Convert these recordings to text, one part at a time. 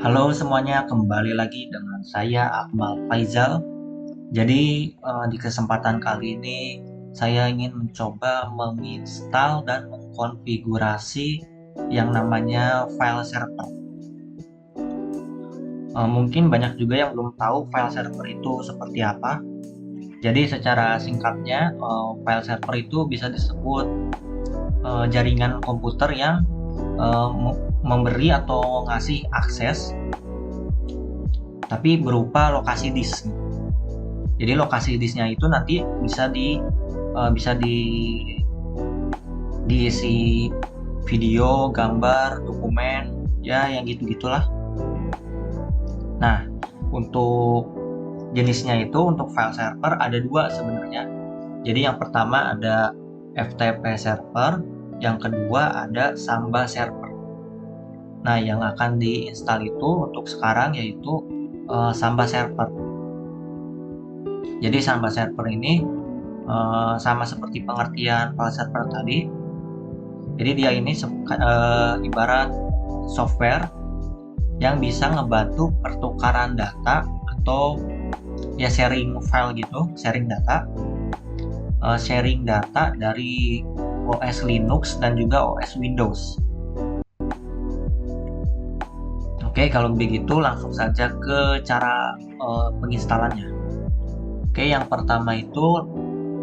Halo semuanya, kembali lagi dengan saya Akmal Faizal. Jadi di kesempatan kali ini saya ingin mencoba menginstal dan mengkonfigurasi yang namanya file server. Mungkin banyak juga yang belum tahu file server itu seperti apa. Jadi secara singkatnya, file server itu bisa disebut jaringan komputer yang memberi atau ngasih akses tapi berupa lokasi disk. Jadi lokasi disknya itu nanti bisa diisi video, gambar, dokumen, ya yang gitu-gitulah. Nah, untuk jenisnya itu untuk file server ada dua sebenarnya. Jadi yang pertama ada FTP server, yang kedua ada Samba server. Nah, yang akan diinstal itu untuk sekarang yaitu Samba server. Jadi Samba server ini sama seperti pengertian file server tadi. Jadi dia ini ibarat software yang bisa ngebantu pertukaran data atau ya sharing file gitu, sharing data dari OS Linux dan juga OS Windows. Oke, kalau begitu langsung saja ke cara penginstalannya. Oke, yang pertama itu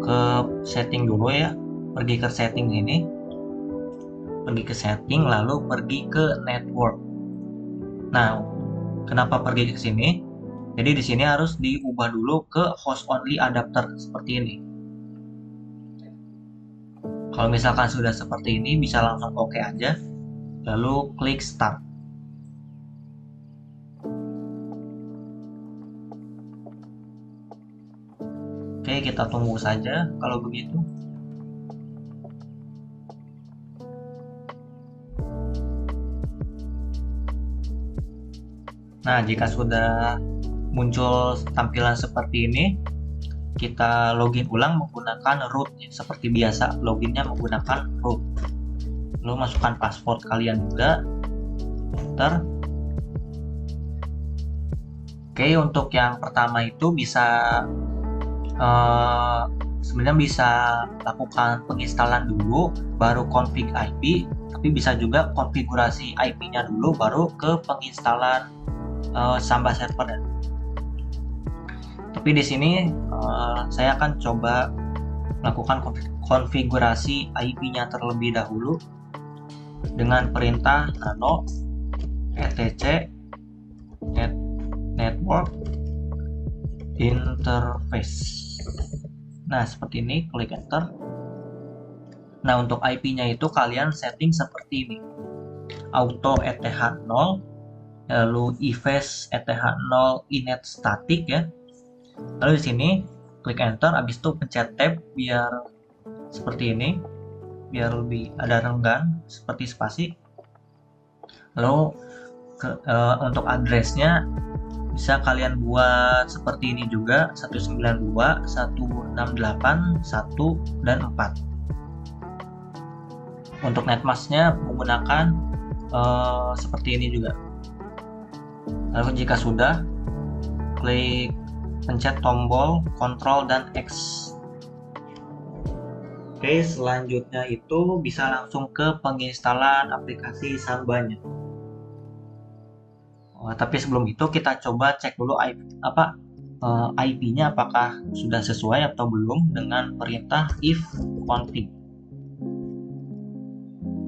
ke setting dulu ya. Pergi ke setting ini, lalu pergi ke network. Nah, kenapa pergi ke sini? Jadi di sini harus diubah dulu ke host only adapter seperti ini. Kalau misalkan sudah seperti ini, bisa langsung oke aja. Lalu klik start. Oke, kita tunggu saja kalau begitu. Nah, jika sudah muncul tampilan seperti ini, kita login ulang menggunakan root seperti biasa. Loginnya menggunakan root. Lalu masukkan password kalian juga. Enter. Oke, untuk yang pertama itu eh, sebenarnya bisa lakukan penginstalan dulu, baru config IP, tapi bisa juga konfigurasi IP-nya dulu, baru ke penginstalan Samba server. Tapi di sini saya akan coba melakukan konfigurasi IP-nya terlebih dahulu dengan perintah nano etc network interface. Nah, seperti ini, klik enter. Nah, untuk IP-nya itu kalian setting seperti ini. Auto ETH0, lalu EVES ETH0 inet static ya. Lalu di sini klik enter, habis itu pencet tab biar seperti ini, biar lebih ada renggan seperti spasi. Lalu untuk addressnya bisa kalian buat seperti ini juga, 192, 168, 1, dan 4. Untuk netmasknya menggunakan seperti ini juga. Lalu jika sudah, klik pencet tombol Ctrl dan X. Oke, selanjutnya itu bisa langsung ke penginstalan aplikasi Sambanya. Tapi sebelum itu kita coba cek dulu IP-nya apakah sudah sesuai atau belum dengan perintah if config.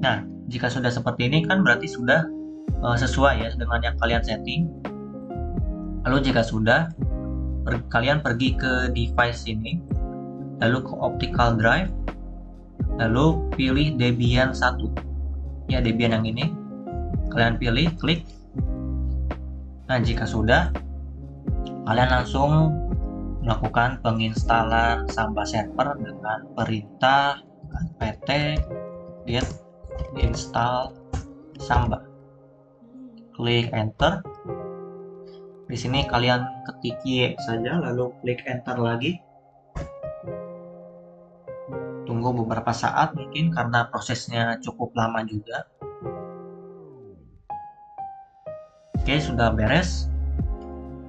Nah, jika sudah seperti ini kan berarti sudah sesuai ya dengan yang kalian setting. Lalu jika sudah, kalian pergi ke device ini, lalu ke optical drive, lalu pilih Debian 1. Ya, Debian yang ini. Kalian pilih, klik. Nah, jika sudah, kalian langsung melakukan penginstalan Samba server dengan perintah pt git install Samba. Klik enter. Di sini kalian ketik Y saja, lalu klik enter lagi. Tunggu beberapa saat mungkin karena prosesnya cukup lama juga. Oke, sudah beres.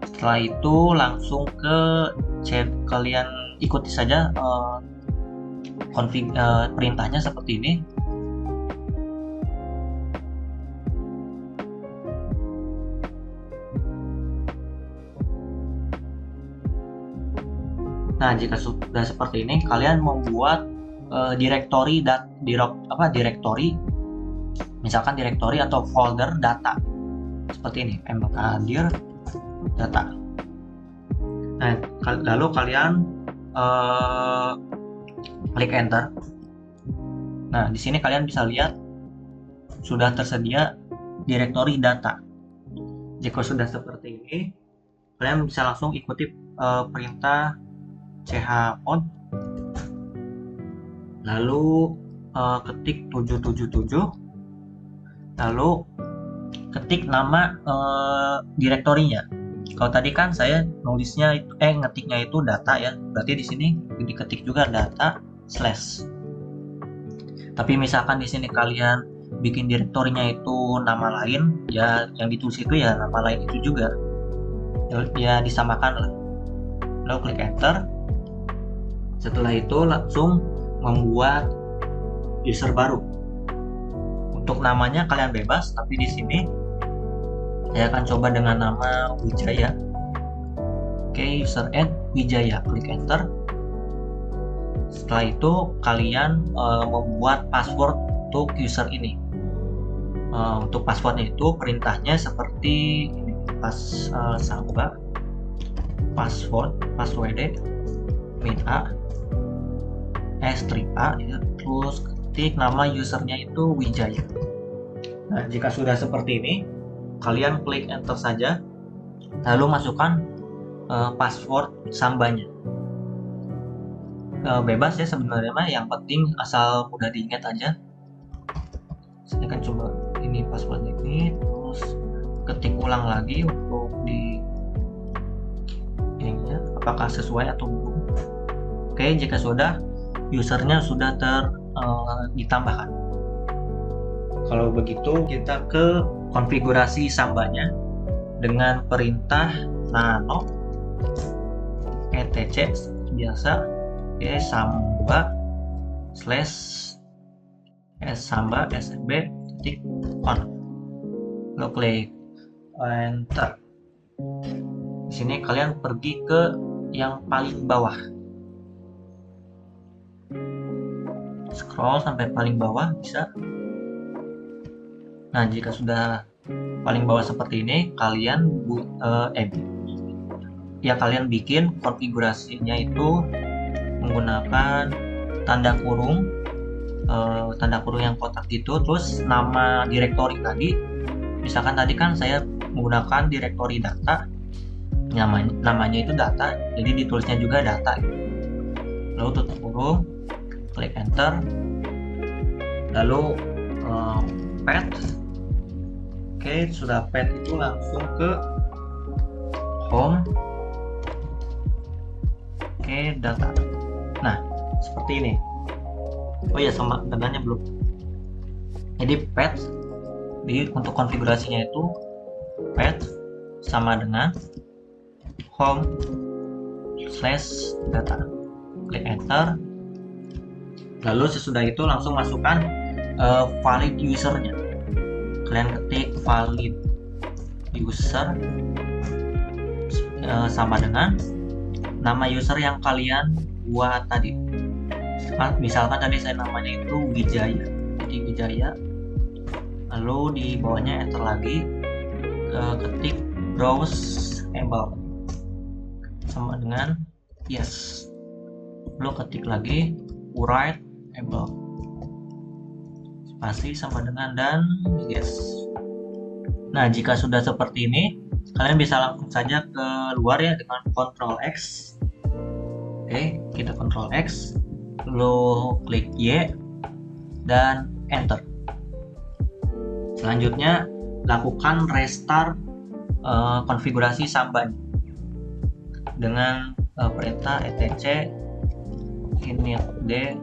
Setelah itu langsung ke chat, kalian ikuti saja perintahnya seperti ini. Nah, jika sudah seperti ini, kalian membuat direktori misalkan direktori atau folder data seperti ini, mkdir data. Nah, lalu kalian klik enter. Nah, di sini kalian bisa lihat sudah tersedia direktori data. Jika sudah seperti ini, kalian bisa langsung ikuti perintah chmod, lalu ketik 777, lalu ketik nama direktorinya. Kalau tadi kan saya nulisnya ngetiknya itu data ya, berarti di sini diketik juga data slash. Tapi misalkan di sini kalian bikin direktorinya itu nama lain, ya yang ditulis itu ya nama lain itu juga, ya disamakan lah. Lalu klik enter. Setelah itu langsung membuat user baru. Untuk namanya kalian bebas, tapi di sini saya akan coba dengan nama Wijaya. Oke, user add Wijaya, klik enter. Setelah itu kalian membuat password untuk user ini. Untuk passwordnya itu perintahnya seperti ini, samba password min a s3a ya, terus ketik nama usernya itu Wijaya. Nah, jika sudah seperti ini, kalian klik enter saja, lalu masukkan password sambanya. Bebas ya sebenarnya mah, yang penting asal mudah diingat aja. Saya akan coba ini passwordnya ini, terus ketik ulang lagi untuk di ininya apakah sesuai atau belum. Oke, jika sudah, usernya sudah ditambahkan. Kalau begitu kita ke konfigurasi sambanya dengan perintah nano etc biasa samba / samba sb titik on, lalu klik enter. Di sini kalian pergi ke yang paling bawah, scroll sampai paling bawah bisa. Nah, jika sudah paling bawah seperti ini, kalian kalian bikin konfigurasinya itu menggunakan tanda kurung yang kotak gitu, terus nama direktori tadi. Misalkan tadi kan saya menggunakan direktori data, namanya itu data, jadi ditulisnya juga data gitu. Lalu tutup kurung, klik enter, lalu path. Oke, sudah path itu langsung ke home. Oke, data. Nah, seperti ini. Oh ya, sama datanya belum. Jadi path untuk konfigurasinya itu path sama dengan home/data. Klik enter. Lalu sesudah itu langsung masukkan valid usernya. Kalian ketik valid user sama dengan nama user yang kalian buat tadi. Misalkan tadi saya namanya itu Wijaya, jadi Wijaya. Lalu di bawahnya enter lagi, ketik browse able sama dengan yes. Lalu ketik lagi write able, spasi sama dengan dan yes. Nah, jika sudah seperti ini, kalian bisa langsung saja keluar ya dengan Ctrl X. Oke, kita Ctrl X, lalu klik Y dan enter. Selanjutnya lakukan restart konfigurasi sambanya dengan perintah etc init d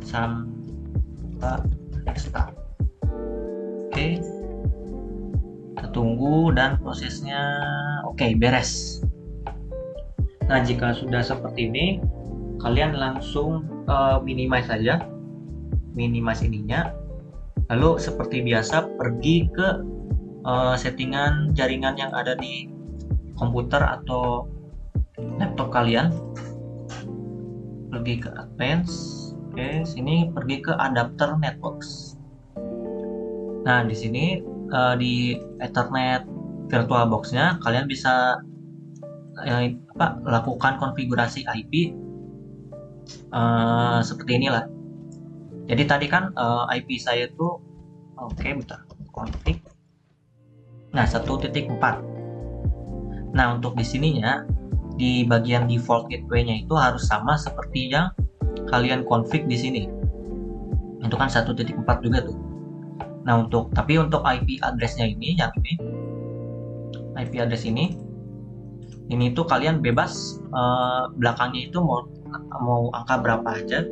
samba restart. Oke, kita tunggu dan prosesnya oke, beres. Nah, jika sudah seperti ini, kalian langsung minimize saja, minimize ininya. Lalu seperti biasa pergi ke settingan jaringan yang ada di komputer atau laptop kalian. Pergi ke advanced. Oke, sini pergi ke adapter networks. Nah, di sini di Ethernet VirtualBox-nya kalian bisa lakukan konfigurasi IP seperti inilah. Jadi tadi kan IP saya itu bentar, config. Nah, 1.4. Nah, untuk di sininya di bagian default gateway-nya itu harus sama seperti yang kalian config di sini. Itu kan 1.4 juga tuh. Nah, tapi untuk IP address-nya ini, yang ini, IP address ini tuh kalian bebas belakangnya itu mau angka berapa aja,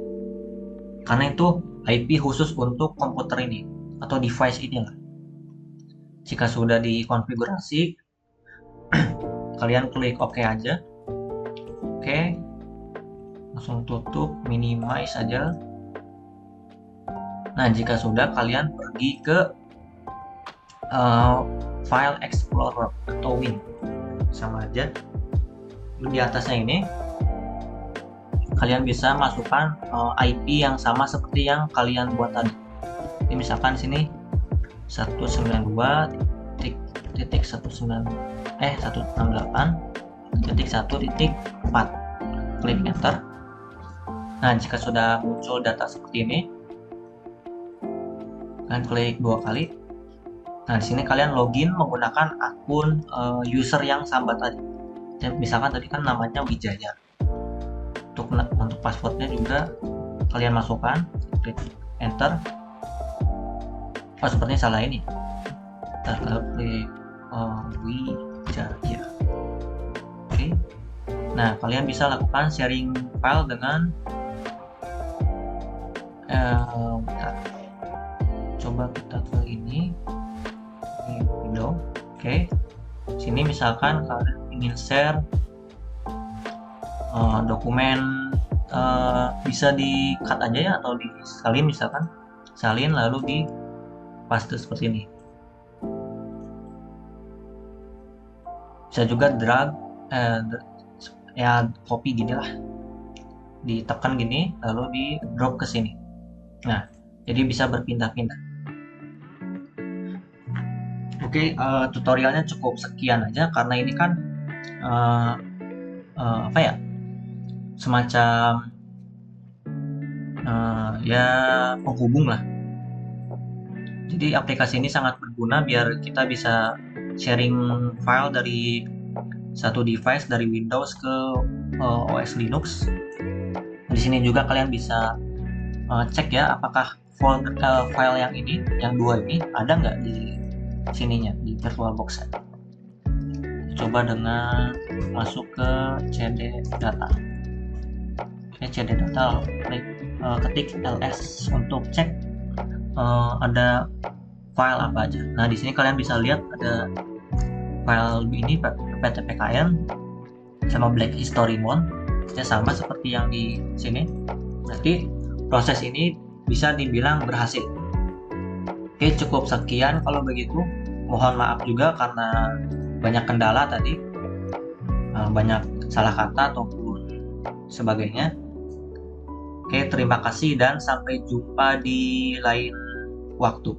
karena itu IP khusus untuk komputer ini atau device ini lah. Jika sudah dikonfigurasi, kalian klik OK aja. Oke, langsung tutup, minimize saja. Nah, jika sudah, kalian pergi ke File Explorer atau Win, sama aja. Di atasnya ini kalian bisa masukkan IP yang sama seperti yang kalian buat tadi. Jadi misalkan sini 192.168.1.4. Klik enter. Nah, jika sudah muncul data seperti ini, kalian klik 2 kali. Nah, di sini kalian login menggunakan akun user yang sama tadi. Jadi, misalkan tadi kan namanya Wijaya. Untuk passwordnya juga kalian masukkan, klik enter. Oh, sepertinya salah ini. Kita klik Wijaya. Oke. Nah, kalian bisa lakukan sharing file dengan coba kita ke ini window. Oke. Sini misalkan kalian ingin share dokumen, bisa di cut aja ya, atau di salin, misalkan salin lalu di paste seperti ini. Bisa juga drag copy gini lah, ditekan gini lalu di drop ke sini. Nah, jadi bisa berpindah-pindah. Oke, tutorialnya cukup sekian aja, karena ini kan semacam penghubung lah. Jadi aplikasi ini sangat berguna biar kita bisa sharing file dari satu device, dari Windows ke OS Linux. Di sini juga kalian bisa cek ya, apakah file yang ini, yang dua ini ada nggak di sininya, di VirtualBox. Coba dengan masuk ke CD data. Oke, CD data, ketik ls untuk cek ada file apa aja. Nah, di sini kalian bisa lihat ada file ini PTPKN sama Black History Mode, sama seperti yang di sini. Berarti proses ini bisa dibilang berhasil. Oke, cukup sekian kalau begitu. Mohon maaf juga karena banyak kendala tadi, banyak salah kata ataupun sebagainya. Oke, terima kasih dan sampai jumpa di lain waktu.